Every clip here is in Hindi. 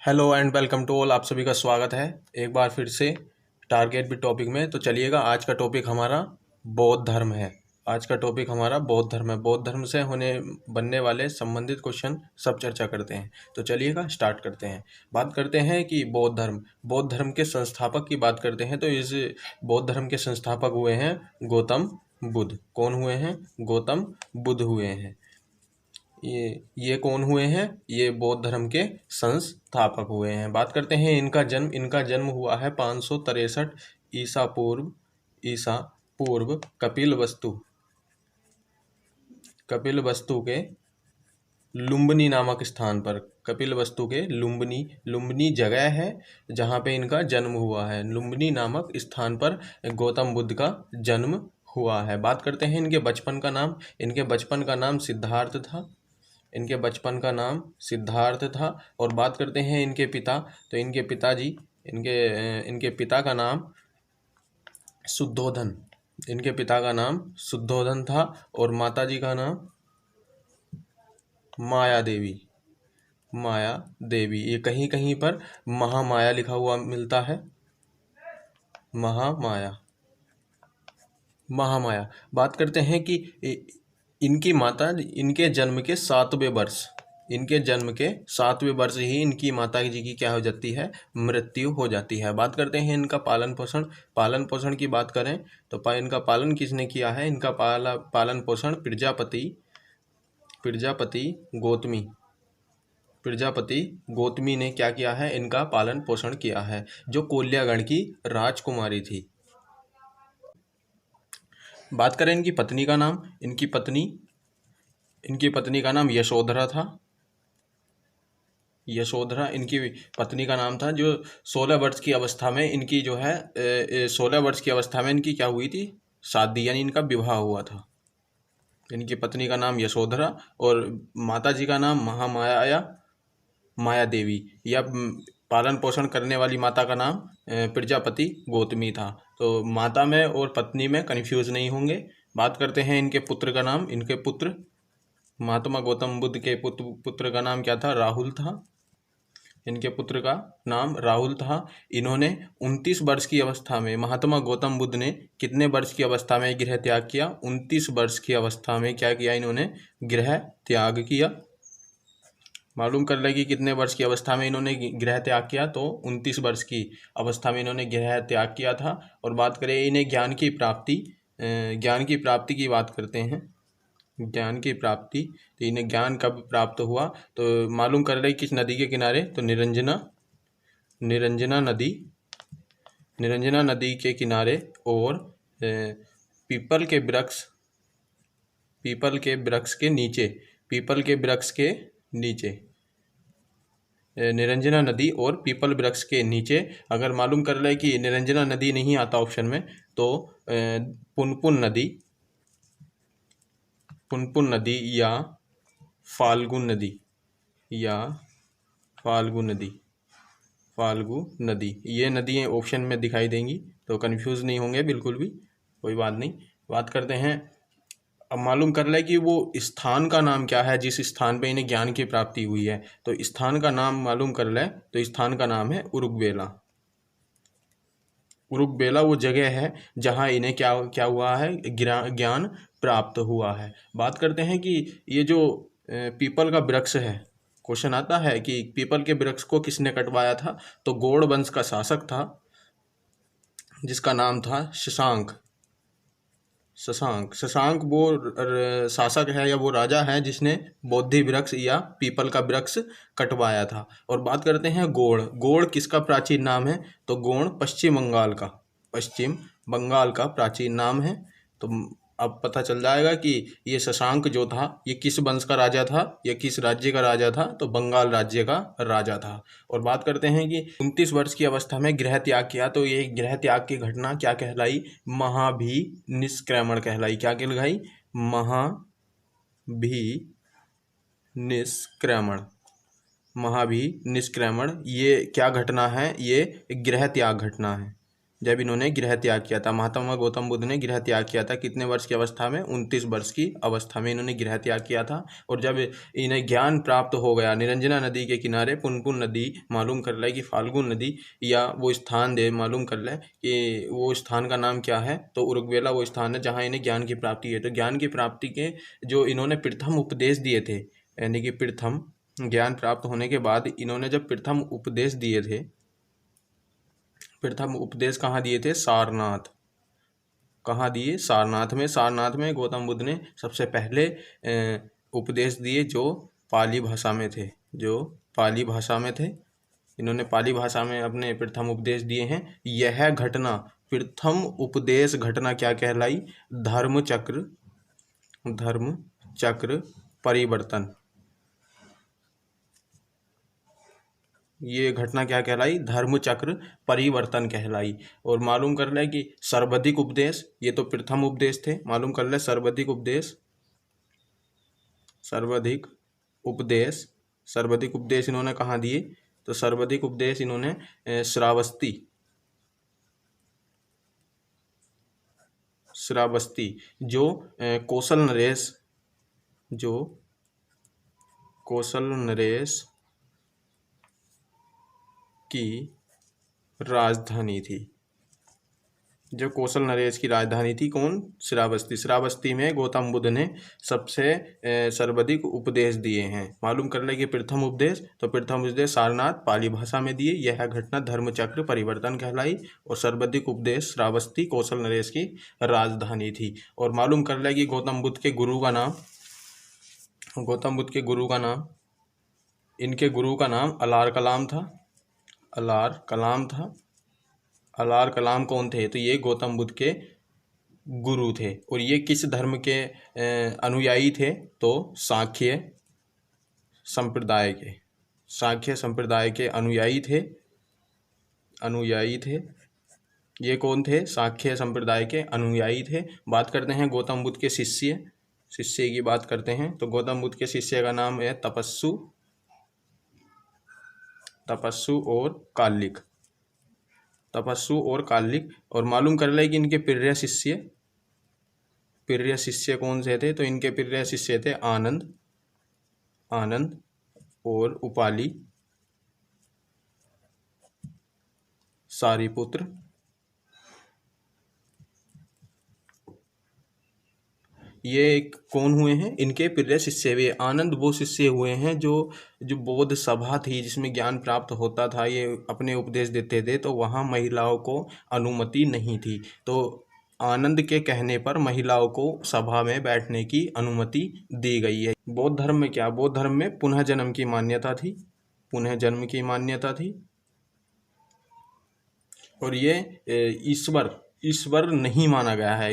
Hello and welcome to all. आप सभी का स्वागत है एक बार फिर से टारगेट भी टॉपिक में। तो चलिएगा, आज का टॉपिक हमारा बौद्ध धर्म है। आज का टॉपिक हमारा बौद्ध धर्म है। बौद्ध धर्म से होने बनने वाले संबंधित क्वेश्चन सब चर्चा करते हैं। तो चलिएगा स्टार्ट करते हैं। बात करते हैं कि बौद्ध धर्म के संस्थापक की बात करते हैं। तो इस बौद्ध धर्म के संस्थापक हुए हैं गौतम बुद्ध। कौन हुए हैं? गौतम बुद्ध हुए हैं। ये कौन हुए हैं? ये बौद्ध धर्म के संस्थापक हुए हैं। बात करते हैं इनका जन्म हुआ है 563 ईसा पूर्व कपिल वस्तु के लुम्बिनी नामक स्थान पर। कपिल वस्तु के लुम्बिनी जगह है जहाँ पे इनका जन्म हुआ है। लुम्बिनी नामक स्थान पर गौतम बुद्ध का जन्म हुआ है। बात करते हैं इनके बचपन का नाम। इनके बचपन का नाम सिद्धार्थ था। इनके बचपन का नाम सिद्धार्थ था। और बात करते हैं इनके पिता। तो इनके पिता का नाम शुद्धोधन। इनके पिता का नाम शुद्धोधन था। और माताजी का नाम माया देवी। ये कहीं कहीं पर महामाया लिखा हुआ मिलता है। महामाया। बात करते हैं कि इनकी माता इनके जन्म के 7वें वर्ष ही इनकी माता जी की क्या हो जाती है? मृत्यु हो जाती है। बात करते हैं इनका पालन पोषण की बात करें तो इनका पालन किसने किया है? इनका पालन पोषण प्रजापति गौतमी ने क्या किया है? इनका पालन पोषण किया है, जो कोल्यागण की राजकुमारी थी। बात करें इनकी पत्नी का नाम। इनकी पत्नी का नाम यशोधरा था। इनकी पत्नी का नाम था, जो 16 वर्ष की अवस्था में इनकी जो है 16 वर्ष की अवस्था में इनकी क्या हुई थी? शादी, यानी इनका विवाह हुआ था। इनकी पत्नी का नाम यशोधरा और माता जी का नाम माया देवी। या पालन पोषण करने वाली माता का नाम प्रजापति गौतमी था। तो माता में और पत्नी में कन्फ्यूज नहीं होंगे। बात करते हैं इनके पुत्र का नाम। इनके पुत्र महात्मा गौतम बुद्ध के पुत्र का नाम क्या था? राहुल था। इनके पुत्र का नाम राहुल था। इन्होंने 29 वर्ष की अवस्था में, महात्मा गौतम बुद्ध ने कितने वर्ष की अवस्था में गृह त्याग किया? 29 वर्ष की अवस्था में क्या किया? इन्होंने गृह त्याग किया। मालूम कर लेगी कितने वर्ष की अवस्था में इन्होंने गृह त्याग किया? तो 29 वर्ष की अवस्था में इन्होंने गृह त्याग किया था। और बात करें इन्हें ज्ञान की प्राप्ति की बात करते हैं। ज्ञान की प्राप्ति, तो इन्हें ज्ञान कब प्राप्त हुआ? तो मालूम कर रहे किस नदी के किनारे? तो निरंजना नदी के किनारे। और पीपल के वृक्ष के नीचे निरंजना नदी और पीपल वृक्ष के नीचे। अगर मालूम कर ले कि निरंजना नदी नहीं आता ऑप्शन में, तो पुनपुन नदी या फाल्गु नदी, ये नदियाँ ऑप्शन में दिखाई देंगी। तो कंफ्यूज नहीं होंगे बिल्कुल भी, कोई बात नहीं। बात करते हैं, अब मालूम कर ले कि वो स्थान का नाम क्या है जिस स्थान पे इन्हें ज्ञान की प्राप्ति हुई है। तो स्थान का नाम मालूम कर ले, तो स्थान का नाम है उरुकबेला। वो जगह है जहाँ इन्हें क्या हुआ है? ज्ञान प्राप्त हुआ है। बात करते हैं कि ये जो पीपल का वृक्ष है, क्वेश्चन आता है कि पीपल के वृक्ष को किसने कटवाया था? तो गौड़ वंश का शासक था, जिसका नाम था शशांक। वो शासक है या वो राजा है जिसने बोधि वृक्ष या पीपल का वृक्ष कटवाया था। और बात करते हैं गोड़ किसका प्राचीन नाम है? तो गोड़ पश्चिम बंगाल का प्राचीन नाम है। तो अब पता चल जाएगा कि ये शशांक जो था, ये किस वंश का राजा था या किस राज्य का राजा था? तो बंगाल राज्य का राजा था। और बात करते हैं कि 29 वर्ष की अवस्था में गृह त्याग किया। तो ये गृह त्याग की घटना क्या कहलाई? महाभिनिष्क्रमण कहलाई। क्या कहलाई? महाभिनिष्क्रमण। ये क्या घटना है? ये गृह त्याग घटना है। जब इन्होंने गृह त्याग किया था। महात्मा गौतम बुद्ध ने गृह त्याग किया था कितने वर्ष की अवस्था में? 29 वर्ष की अवस्था में इन्होंने गृह त्याग किया था। और जब इन्हें ज्ञान प्राप्त हो गया, निरंजना नदी के किनारे पुनपुन नदी मालूम कर ले कि फाल्गुन नदी, या वो स्थान दे मालूम कर ले कि वो स्थान का नाम क्या है, तो उरुग्वेला वो स्थान है जहाँ इन्हें ज्ञान की प्राप्ति है। तो ज्ञान की प्राप्ति के जो इन्होंने प्रथम उपदेश दिए थे, यानी कि प्रथम ज्ञान प्राप्त होने के बाद इन्होंने जब प्रथम उपदेश दिए थे, प्रथम उपदेश कहाँ दिए थे? सारनाथ। कहाँ दिए? सारनाथ में। सारनाथ में गौतम बुद्ध ने सबसे पहले उपदेश दिए जो पाली भाषा में थे, जो पाली भाषा में थे। इन्होंने पाली भाषा में अपने प्रथम उपदेश दिए हैं। यह घटना, प्रथम उपदेश घटना क्या कहलाई? धर्म चक्र, धर्म चक्र परिवर्तन। ये घटना क्या कहलाई? धर्म चक्र परिवर्तन कहलाई। और मालूम कर ले कि सर्वाधिक उपदेश, ये तो प्रथम उपदेश थे, मालूम कर ले सर्वाधिक उपदेश, सर्वाधिक उपदेश, सर्वाधिक उपदेश इन्होंने कहाँ दिए? तो सर्वाधिक उपदेश इन्होंने श्रावस्ती, श्रावस्ती जो कौशल नरेश, जो कौशल नरेश की राजधानी थी, जो कौशल नरेश की राजधानी थी। कौन? श्रावस्ती। श्रावस्ती में गौतम बुद्ध ने सबसे सर्वाधिक उपदेश दिए हैं। मालूम कर ले कि प्रथम उपदेश, तो प्रथम उपदेश सारनाथ पाली भाषा में दिए। यह घटना धर्मचक्र परिवर्तन कहलाई। और सर्वाधिक उपदेश श्रावस्ती कौशल नरेश की राजधानी थी। और मालूम कर ले कि गौतम बुद्ध के गुरु का नाम, गौतम बुद्ध के गुरु का नाम, इनके गुरु का नाम अलार कलाम था, अलार कलाम था। अलार कलाम कौन थे? तो ये गौतम बुद्ध के गुरु थे। और ये किस धर्म के अनुयायी थे? तो सांख्य संप्रदाय के, सांख्य संप्रदाय के अनुयायी थे, अनुयायी थे। ये कौन थे? सांख्य संप्रदाय के अनुयायी थे। बात करते हैं गौतम बुद्ध के शिष्य, शिष्य की बात करते हैं। तो गौतम बुद्ध के शिष्य का नाम है तपस्सु, तपस्सु और कालिक, तपस्सु और कालिक। और मालूम कर ले कि इनके प्रिय शिष्य, प्रिय शिष्य कौन से थे? तो इनके प्रिय शिष्य थे आनंद, आनंद और उपाली, सारिपुत्र। ये कौन हुए हैं? इनके प्रिय शिष्य हुए। आनंद वो शिष्य हुए हैं जो बौद्ध सभा थी जिसमें ज्ञान प्राप्त होता था, ये अपने उपदेश देते थे, तो वहाँ महिलाओं को अनुमति नहीं थी। तो आनंद के कहने पर महिलाओं को सभा में बैठने की अनुमति दी गई है। बौद्ध धर्म में क्या? बौद्ध धर्म में पुनः जन्म की मान्यता थी, पुनः जन्म की मान्यता थी। और ये ईश्वर, ईश्वर नहीं माना गया है।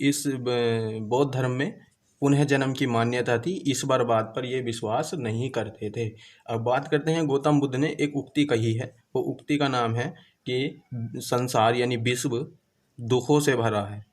इस बौद्ध धर्म में पुनः जन्म की मान्यता थी, ईश्वरवाद पर ये विश्वास नहीं करते थे। अब बात करते हैं, गौतम बुद्ध ने एक उक्ति कही है, वो उक्ति का नाम है कि संसार यानी विश्व दुखों से भरा है,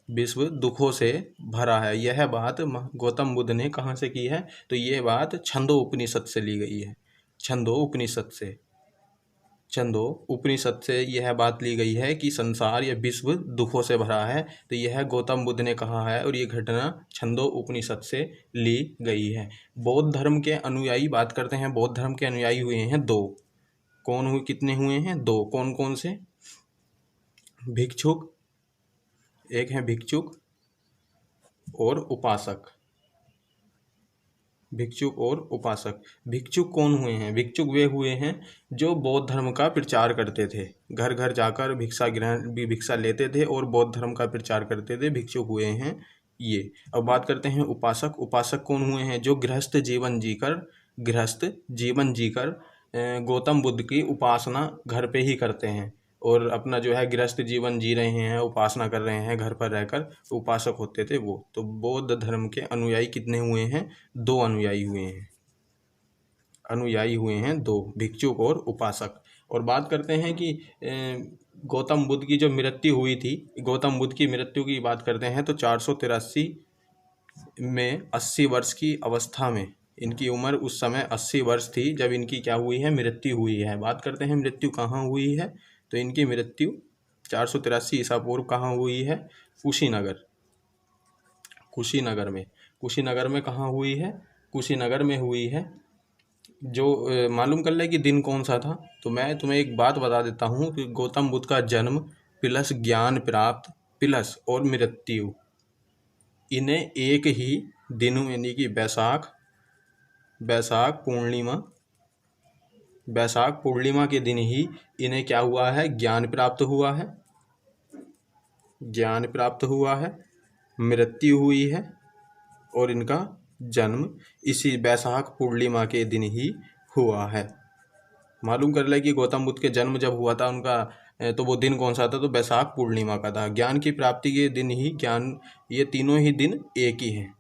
विश्व दुखों से भरा है। यह बात गौतम बुद्ध ने कहाँ से की है? तो ये बात छंदो उपनिषद से ली गई है, छंदो उपनिषद से, छंदो उपनिषद से यह बात ली गई है कि संसार या विश्व दुखों से भरा है। तो यह गौतम बुद्ध ने कहा है और ये घटना छंदो उपनिषद से ली गई है। बौद्ध धर्म के अनुयायी, बात करते हैं, बौद्ध धर्म के अनुयायी हुए हैं दो। कौन हुए? कितने हुए हैं? दो। कौन कौन से? भिक्षुक, एक है भिक्षुक और उपासक, भिक्षुक और उपासक। भिक्षुक कौन हुए हैं? भिक्षुक वे हुए हैं जो बौद्ध धर्म का प्रचार करते थे, घर घर जाकर भिक्षा लेते थे और बौद्ध धर्म का प्रचार करते थे, भिक्षुक हुए हैं ये। अब बात करते हैं उपासक। उपासक कौन हुए हैं? जो गृहस्थ जीवन जीकर, गृहस्थ जीवन जीकर गौतम बुद्ध की उपासना घर पे ही करते हैं और अपना जो है गृहस्थ जीवन जी रहे हैं, उपासना कर रहे हैं घर पर रहकर, उपासक होते थे वो। तो बौद्ध धर्म के अनुयायी कितने हुए हैं? दो अनुयायी हुए हैं, अनुयायी हुए हैं दो, भिक्षुक और उपासक। और बात करते हैं कि गौतम बुद्ध की जो मृत्यु हुई थी, गौतम बुद्ध की मृत्यु की बात करते हैं तो 483 में 80 वर्ष की अवस्था में, इनकी उम्र उस समय 80 वर्ष थी जब इनकी क्या हुई है? मृत्यु हुई है। बात करते हैं मृत्यु कहाँ हुई है? तो इनकी मृत्यु 483 ईसा पूर्व कहाँ हुई है? कुशीनगर। कुशीनगर में। कुशीनगर में कहाँ हुई है? कुशीनगर में हुई है। जो मालूम कर ले कि दिन कौन सा था। तो मैं तुम्हें एक बात बता देता हूँ कि गौतम बुद्ध का जन्म प्लस ज्ञान प्राप्त प्लस और मृत्यु, इन्हें एक ही दिन यानी कि वैशाख पूर्णिमा के दिन ही इन्हें क्या हुआ है? ज्ञान प्राप्त हुआ है। ज्ञान प्राप्त हुआ है, मृत्यु हुई है और इनका जन्म इसी वैशाख पूर्णिमा के दिन ही हुआ है। मालूम कर ले कि गौतम बुद्ध के जन्म जब हुआ था उनका, तो वो दिन कौन सा था? तो वैशाख पूर्णिमा का था। ज्ञान की प्राप्ति के दिन ही ज्ञान, ये तीनों ही दिन एक ही हैं।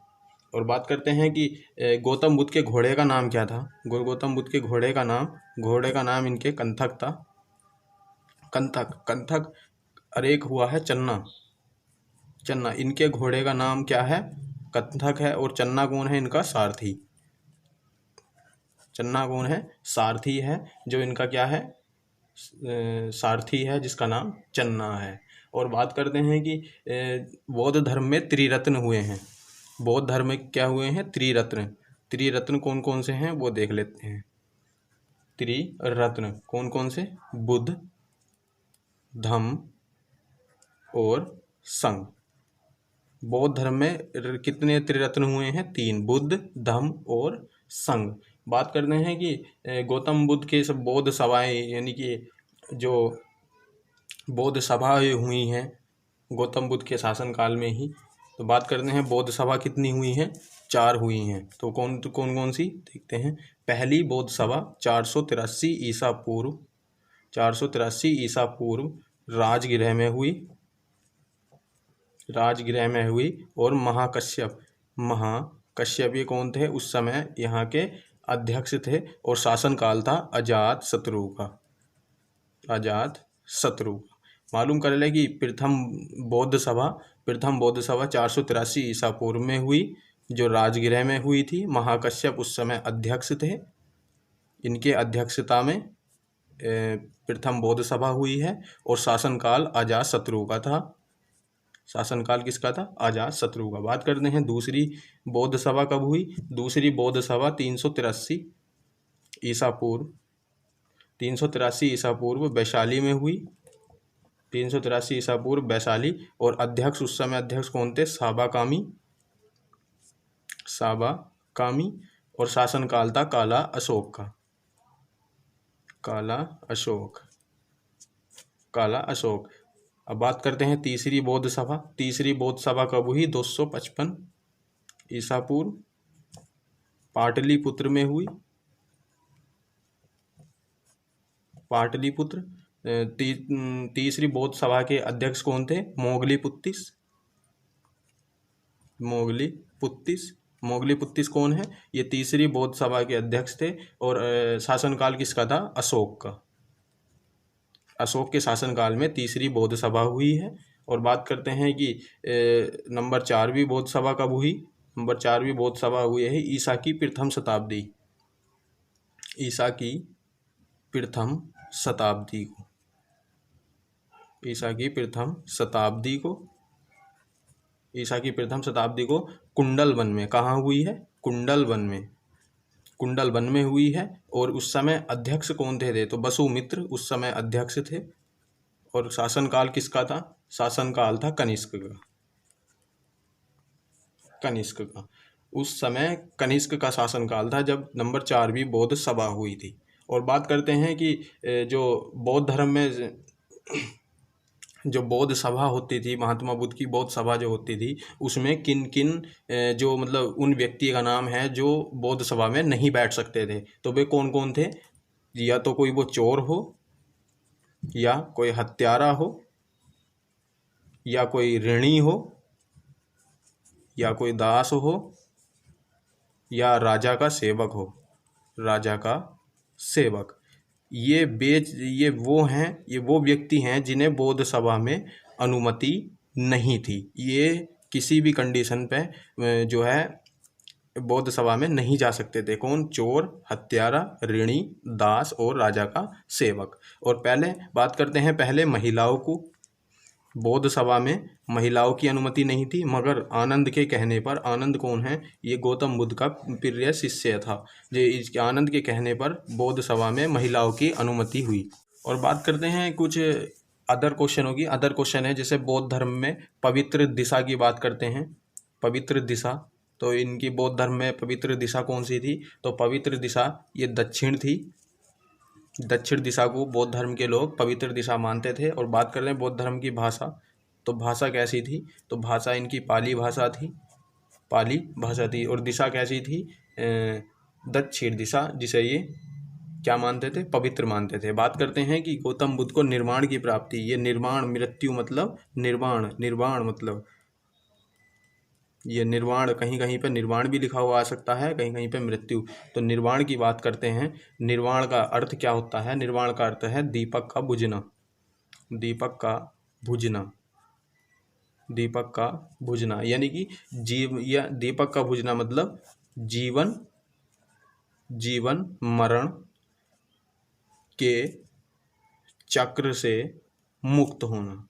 और बात करते हैं कि गौतम बुद्ध के घोड़े का नाम क्या था? गौतम बुद्ध के घोड़े का नाम इनके कंथक था। कंथक और एक हुआ है चन्ना। इनके घोड़े का नाम क्या है? कंथक है। और चन्ना कौन है? इनका सारथी। चन्ना कौन है? सारथी है। जो इनका क्या है? सारथी है, जिसका नाम चन्ना है। और बात करते हैं कि बौद्ध धर्म में त्रिरत्न हुए हैं। बौद्ध धर्म में क्या हुए हैं? त्रिरत्न कौन कौन से हैं वो देख लेते हैं। त्रिरत्न कौन कौन से? बुद्ध, धम्म और संघ। बौद्ध धर्म में कितने त्रिरत्न हुए हैं? 3, बुद्ध, धम्म और संघ। बात करते हैं कि गौतम बुद्ध के सब बौद्ध सभाएं, यानी कि जो बौद्ध सभाएं हुई हैं गौतम बुद्ध के शासनकाल में ही, तो बात करते हैं बौद्ध सभा कितनी हुई हैं? 4 हुई हैं। तो कौन सी देखते हैं। पहली बौद्ध सभा 483 ईसा पूर्व 483 ईसा पूर्व राजगृह में हुई और महाकश्यप ये कौन थे? उस समय यहाँ के अध्यक्ष थे और शासनकाल था अजातशत्रु का। मालूम कर ले कि प्रथम बौद्ध सभा 483 ईसा पूर्व में हुई, जो राजगृह में हुई थी। महाकश्यप उस समय अध्यक्ष थे। इनके अध्यक्षता में प्रथम बौद्ध सभा हुई है और शासनकाल अजातशत्रु का था। शासनकाल किसका था? अजातशत्रु का। बात करते हैं दूसरी बौद्ध सभा कब हुई? दूसरी बौद्ध सभा 383 ईसा पूर्व वैशाली में हुई। 383 ईसा पूर्व वैशाली। और अध्यक्ष उस समय अध्यक्ष कौन थे? साबाकामी। और शासनकाल था काला अशोक। अब बात करते हैं तीसरी बौद्ध सभा कब हुई? 255 ईसा पूर्व पाटलिपुत्र में हुई। तीसरी बौद्ध सभा के अध्यक्ष कौन थे? मोगलीपुत्तिस कौन है? ये तीसरी बौद्ध सभा के अध्यक्ष थे। और शासनकाल किसका था? अशोक के शासनकाल में तीसरी बौद्ध सभा हुई है। और बात करते हैं कि नंबर 4वीं बौद्ध सभा कब हुई? नंबर 4वीं बौद्ध सभा हुई है ईसा की प्रथम शताब्दी को कुंडल वन में। कहाँ हुई है? कुंडल वन में हुई है। और उस समय अध्यक्ष कौन थे? तो वसुमित्र उस समय अध्यक्ष थे। और शासनकाल किसका था? शासनकाल था कनिष्क का। उस समय कनिष्क का शासनकाल था जब नंबर 4वीं बौद्ध सभा हुई थी। और बात करते हैं कि जो बौद्ध धर्म में जो बौद्ध सभा होती थी, महात्मा बुद्ध की बौद्ध सभा जो होती थी, उसमें किन जो मतलब उन व्यक्ति का नाम है जो बौद्ध सभा में नहीं बैठ सकते थे। तो वे कौन कौन थे? या तो कोई वो चोर हो, या कोई हत्यारा हो, या कोई ऋणी हो, या कोई दास हो, या राजा का सेवक। ये वो व्यक्ति हैं जिन्हें बौद्ध सभा में अनुमति नहीं थी। ये किसी भी कंडीशन पे जो है बौद्ध सभा में नहीं जा सकते थे। कौन? चोर, हत्यारा, ऋणी, दास और राजा का सेवक। और पहले बात करते हैं पहले महिलाओं को। बौद्ध सभा में महिलाओं की अनुमति नहीं थी, मगर आनंद के कहने पर, आनंद कौन है? ये गौतम बुद्ध का प्रिय शिष्य था। इसके आनंद के कहने पर बौद्ध सभा में महिलाओं की अनुमति हुई। और बात करते हैं कुछ अदर क्वेश्चन होगी। अदर क्वेश्चन है जैसे बौद्ध धर्म में पवित्र दिशा की बात करते हैं। पवित्र दिशा, तो इनकी बौद्ध धर्म में पवित्र दिशा कौन सी थी? तो पवित्र दिशा ये दक्षिण थी। दक्षिण दिशा को बौद्ध धर्म के लोग पवित्र दिशा मानते थे। और बात कर रहे हैं बौद्ध धर्म की भाषा, तो भाषा कैसी थी? तो भाषा इनकी पाली भाषा थी, पाली भाषा थी। और दिशा कैसी थी? दक्षिण दिशा, जिसे ये क्या मानते थे? पवित्र मानते थे। बात करते हैं कि गौतम बुद्ध को निर्वाण की प्राप्ति, ये निर्वाण, मृत्यु मतलब निर्वाण, निर्वाण मतलब ये निर्वाण, कहीं कहीं पे निर्वाण भी लिखा हुआ आ सकता है, कहीं कहीं पे मृत्यु। तो निर्वाण की बात करते हैं। निर्वाण का अर्थ क्या होता है? निर्वाण का अर्थ है दीपक का बुझना, दीपक का बुझना, दीपक का बुझना, यानी कि जीव, या दीपक का बुझना मतलब जीवन, जीवन मरण के चक्र से मुक्त होना,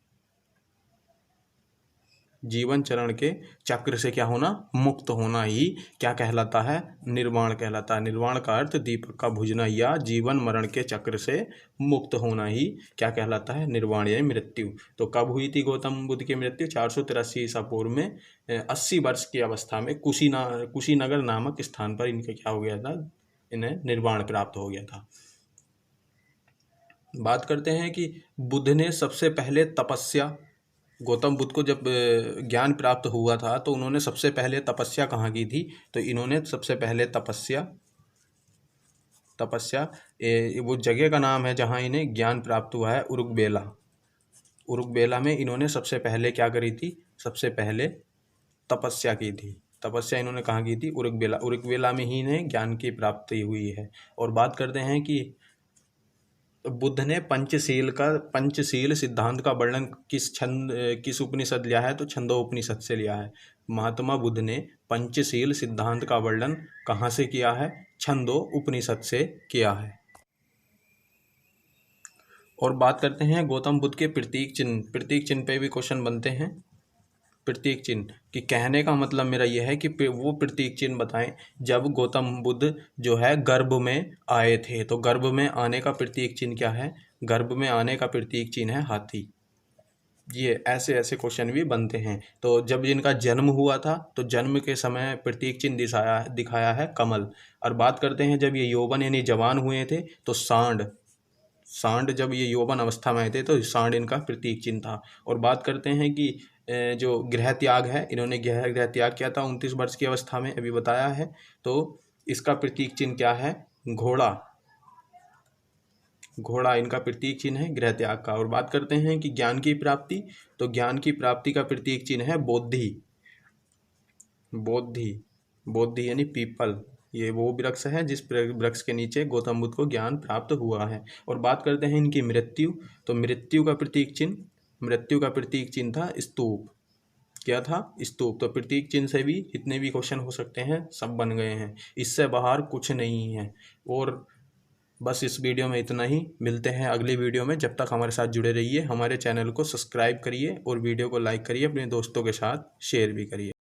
जीवन चरण के चक्र से क्या होना? मुक्त होना ही क्या कहलाता है? निर्वाण कहलाता है। निर्वाण का अर्थ दीपक का बुझना या जीवन मरण के चक्र से मुक्त होना ही क्या कहलाता है? निर्वाण या मृत्यु। तो कब हुई थी गौतम बुद्ध की मृत्यु? 483 ईसा पूर्व में 80 वर्ष की अवस्था में कुशीनगर नामक स्थान पर इनके क्या हो गया था? इन्हें निर्वाण प्राप्त हो गया था। बात करते हैं कि बुद्ध ने सबसे पहले तपस्या, गौतम बुद्ध को जब ज्ञान प्राप्त हुआ था तो उन्होंने सबसे पहले तपस्या कहाँ की थी? तो इन्होंने सबसे पहले तपस्या वो जगह का नाम है जहाँ इन्हें ज्ञान प्राप्त हुआ है, उरुकबेला। उरुकबेला में इन्होंने सबसे पहले क्या करी थी? सबसे पहले तपस्या की थी। तपस्या इन्होंने कहाँ की थी? उरुकबेला। उरुकबेला में ही इन्हें ज्ञान की प्राप्ति हुई है। और बात करते हैं कि बुद्ध ने पंचशील सिद्धांत का वर्णन किस उपनिषद लिया है? तो छंदो उपनिषद से लिया है। महात्मा बुद्ध ने पंचशील सिद्धांत का वर्णन कहाँ से किया है? छंदो उपनिषद से किया है। और बात करते हैं गौतम बुद्ध के प्रतीक चिन्ह। प्रतीक चिन्ह पे भी क्वेश्चन बनते हैं। प्रतीक चिन्ह कि कहने का मतलब मेरा यह है कि वो प्रतीक चिन्ह बताएं जब गौतम बुद्ध जो है गर्भ में आए थे। तो गर्भ में आने का प्रतीक चिन्ह क्या है? गर्भ में आने का प्रतीक चिन्ह है हाथी। ये ऐसे ऐसे क्वेश्चन भी बनते हैं। तो जब इनका जन्म हुआ था तो जन्म के समय प्रतीक चिन्ह दिखाया है कमल। और बात करते हैं जब ये यौवन यानी जवान हुए थे तो सांड जब ये यौवन अवस्था में आए थे तो सांड इनका प्रतीक चिन्ह था। और बात करते हैं कि जो गृह त्याग है, इन्होंने गृह त्याग किया था 29 वर्ष की अवस्था में, अभी बताया है। तो इसका प्रतीक चिन्ह क्या है? घोड़ा। घोड़ा इनका प्रतीक चिन्ह है गृह त्याग का। और बात करते हैं कि ज्ञान की प्राप्ति, तो ज्ञान की प्राप्ति का प्रतीक चिन्ह है बोधि। बोधि यानी पीपल। ये वो वृक्ष है जिस वृक्ष के नीचे गौतम बुद्ध को ज्ञान प्राप्त हुआ है। और बात करते हैं इनकी मृत्यु, तो मृत्यु का प्रतीक चिन्ह था स्तूप। क्या था? स्तूप। तो प्रतीक चिन्ह से भी जितने भी क्वेश्चन हो सकते हैं सब बन गए हैं, इससे बाहर कुछ नहीं है। और बस इस वीडियो में इतना ही। मिलते हैं अगली वीडियो में। जब तक हमारे साथ जुड़े रहिए, हमारे चैनल को सब्सक्राइब करिए और वीडियो को लाइक करिए, अपने दोस्तों के साथ शेयर भी करिए।